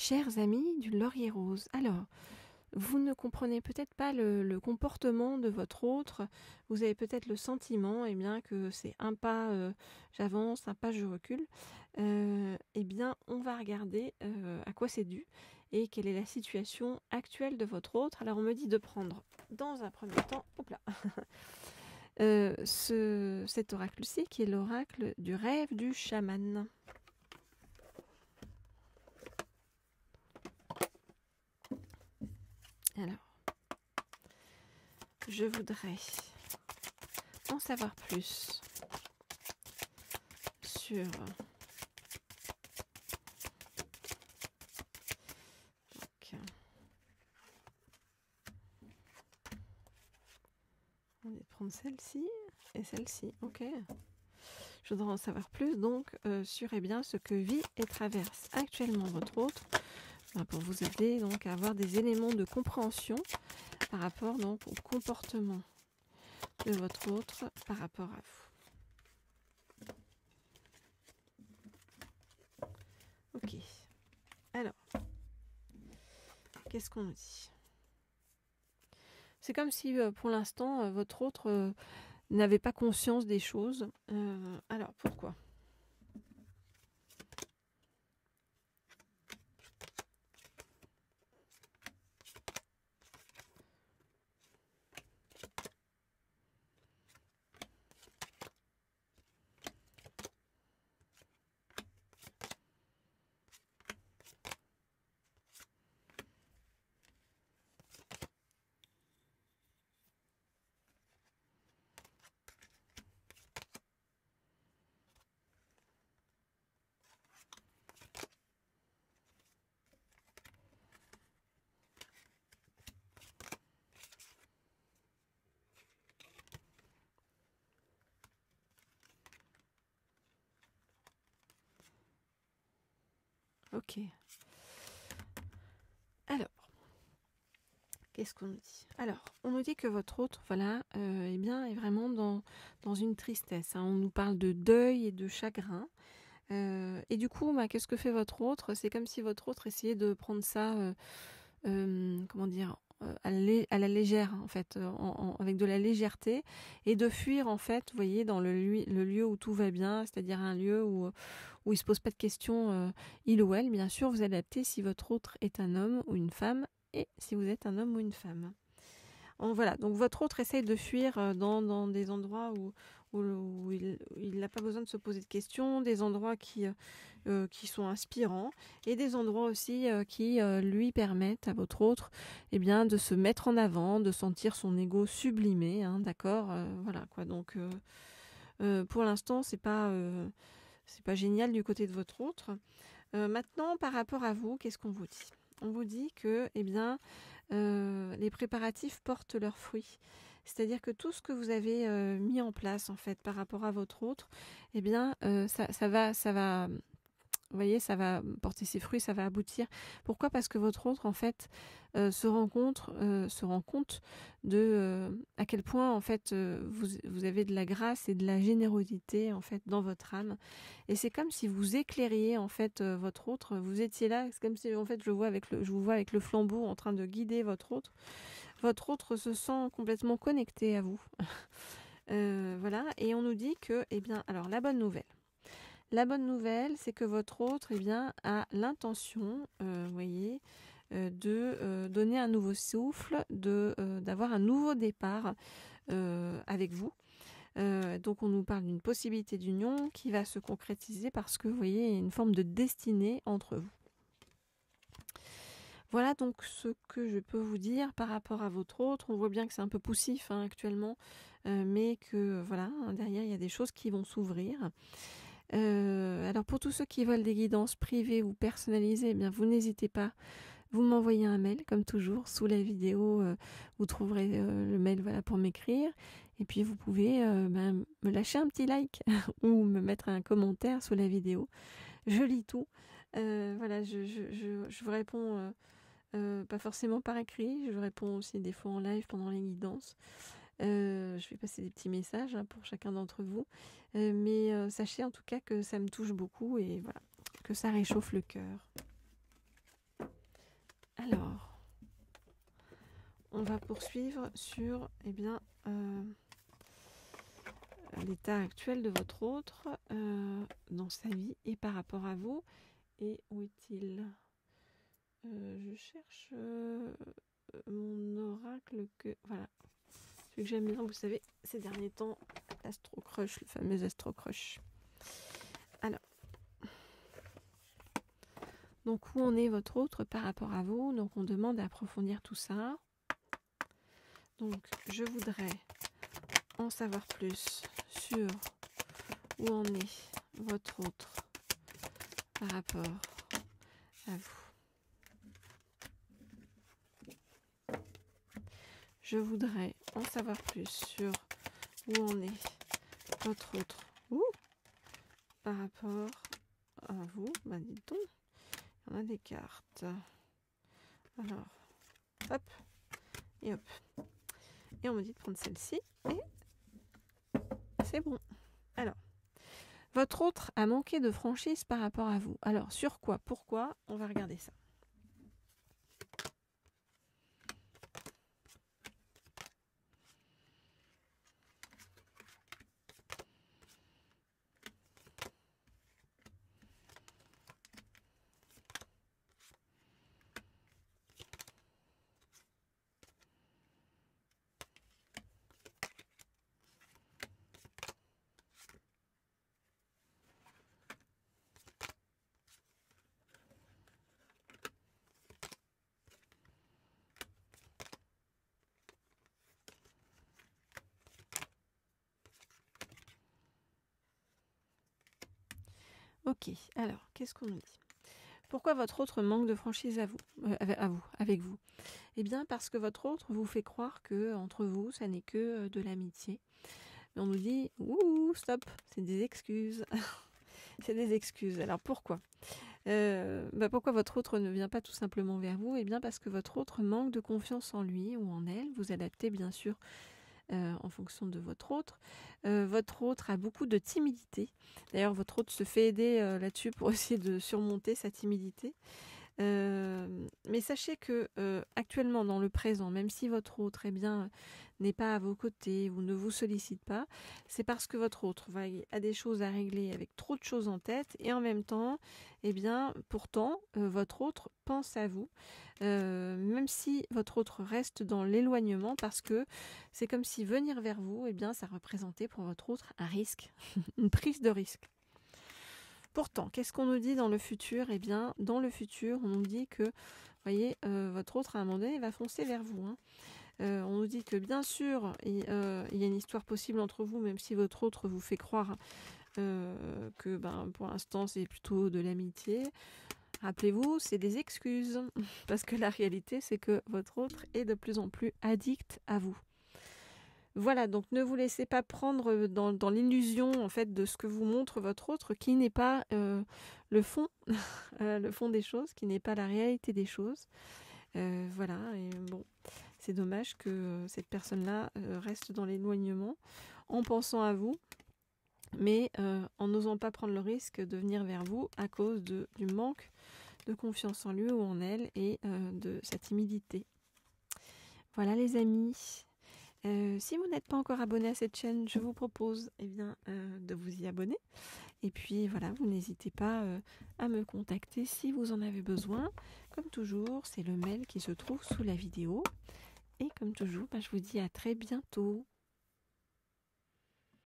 Chers amis du laurier rose, alors, vous ne comprenez peut-être pas le comportement de votre autre, vous avez peut-être le sentiment bien, que c'est un pas j'avance, un pas je recule. Bien, on va regarder à quoi c'est dû et quelle est la situation actuelle de votre autre. Alors, on me dit de prendre dans un premier temps, hop là, cet oracle-ci qui est l'oracle du rêve du chaman. Alors, je voudrais en savoir plus sur on va prendre celle-ci et celle-ci, ok. Je voudrais en savoir plus donc sur bien ce que vit et traverse actuellement votre autre, pour vous aider donc à avoir des éléments de compréhension par rapport donc au comportement de votre autre par rapport à vous. Ok. Alors, qu'est-ce qu'on nous dit? C'est comme si pour l'instant votre autre n'avait pas conscience des choses. Alors pourquoi? Ok. Alors, qu'est-ce qu'on nous dit? Alors, on nous dit que votre autre, voilà, bien, est vraiment dans une tristesse. On nous parle de deuil et de chagrin. Et du coup, qu'est-ce que fait votre autre? C'est comme si votre autre essayait de prendre ça, comment dire, à la légère, en fait, avec de la légèreté, et de fuir, en fait, vous voyez, dans le lieu où tout va bien, c'est-à-dire un lieu où il se pose pas de questions, il ou elle, bien sûr, vous adaptez si votre autre est un homme ou une femme, et si vous êtes un homme ou une femme. Voilà, donc votre autre essaye de fuir dans des endroits où il n'a pas besoin de se poser de questions, des endroits qui sont inspirants, et des endroits aussi qui lui permettent à votre autre bien, de se mettre en avant, de sentir son ego sublimé, d'accord, voilà quoi. Donc pour l'instant c'est pas génial du côté de votre autre. Maintenant, par rapport à vous, qu'est-ce qu'on vous dit? On vous dit que bien, les préparatifs portent leurs fruits. C'est-à-dire que tout ce que vous avez mis en place en fait par rapport à votre autre, bien, ça va, vous voyez, ça va porter ses fruits, ça va aboutir. Pourquoi? Parce que votre autre, en fait, se rend compte de à quel point, en fait, vous avez de la grâce et de la générosité, en fait, dans votre âme. Et c'est comme si vous éclairiez, en fait, votre autre. Vous étiez là, c'est comme si, en fait, je vous vois avec le flambeau en train de guider votre autre. Votre autre se sent complètement connecté à vous. Voilà. Et on nous dit que, bien, alors, la bonne nouvelle. La bonne nouvelle, c'est que votre autre bien, a l'intention, vous voyez, de donner un nouveau souffle, d'avoir un nouveau départ avec vous. Donc on nous parle d'une possibilité d'union qui va se concrétiser parce que, vous voyez, il y a une forme de destinée entre vous. Voilà donc ce que je peux vous dire par rapport à votre autre. On voit bien que c'est un peu poussif actuellement, mais que voilà, derrière il y a des choses qui vont s'ouvrir. Alors pour tous ceux qui veulent des guidances privées ou personnalisées, bien vous n'hésitez pas, vous m'envoyez un mail comme toujours sous la vidéo, vous trouverez le mail voilà pour m'écrire, et puis vous pouvez me lâcher un petit like ou me mettre un commentaire sous la vidéo. Je lis tout. Voilà, je vous réponds pas forcément par écrit, je réponds aussi des fois en live pendant les guidances. Je vais passer des petits messages pour chacun d'entre vous. Mais sachez en tout cas que ça me touche beaucoup et voilà, que ça réchauffe le cœur. on va poursuivre sur l'état actuel de votre autre dans sa vie et par rapport à vous. Et où est-il? Je cherche mon oracle voilà. Celui que j'aime bien, vous savez, ces derniers temps, l'Astro Crush, le fameux Astro Crush. Alors, donc où en est votre autre par rapport à vous? Donc on demande d'approfondir tout ça. Donc je voudrais en savoir plus sur où en est votre autre par rapport à vous. Je voudrais en savoir plus sur où en est votre autre par rapport à vous. Bah dites donc, il y en a des cartes. Alors, hop, et hop. Et on me dit de prendre celle-ci. Et c'est bon. Alors, votre autre a manqué de franchise par rapport à vous. Alors, sur quoi? Pourquoi? On va regarder ça. Ok, alors, qu'est-ce qu'on nous dit? Pourquoi votre autre manque de franchise avec vous? Eh bien, parce que votre autre vous fait croire que entre vous, ça n'est que de l'amitié. Mais on nous dit, ouh, stop, c'est des excuses. C'est des excuses. Alors, pourquoi? Pourquoi votre autre ne vient pas tout simplement vers vous? Eh bien, parce que votre autre manque de confiance en lui ou en elle. Vous adaptez, bien sûr, en fonction de votre autre. Votre autre a beaucoup de timidité. D'ailleurs, votre autre se fait aider là-dessus pour essayer de surmonter sa timidité. Mais sachez que actuellement, dans le présent, même si votre autre n'est pas à vos côtés ou ne vous sollicite pas, c'est parce que votre autre a des choses à régler avec trop de choses en tête et en même temps, pourtant, votre autre pense à vous, même si votre autre reste dans l'éloignement, parce que c'est comme si venir vers vous, ça représentait pour votre autre un risque, une prise de risque. Pourtant, qu'est-ce qu'on nous dit dans le futur? Eh bien, dans le futur, on nous dit que, votre autre, à un moment donné, va foncer vers vous. On nous dit que, bien sûr, il y a une histoire possible entre vous, même si votre autre vous fait croire que, pour l'instant, c'est plutôt de l'amitié. Rappelez-vous, c'est des excuses, parce que la réalité, c'est que votre autre est de plus en plus addict à vous. Voilà, donc ne vous laissez pas prendre dans l'illusion en fait de ce que vous montre votre autre, qui n'est pas le fond, le fond des choses, qui n'est pas la réalité des choses. Voilà, et bon, c'est dommage que cette personne-là reste dans l'éloignement en pensant à vous, mais en n'osant pas prendre le risque de venir vers vous à cause du manque de confiance en lui ou en elle et de sa timidité. Voilà les amis. Si vous n'êtes pas encore abonné à cette chaîne, je vous propose de vous y abonner. Et puis voilà, vous n'hésitez pas à me contacter si vous en avez besoin. Comme toujours, c'est le mail qui se trouve sous la vidéo. Et comme toujours, je vous dis à très bientôt.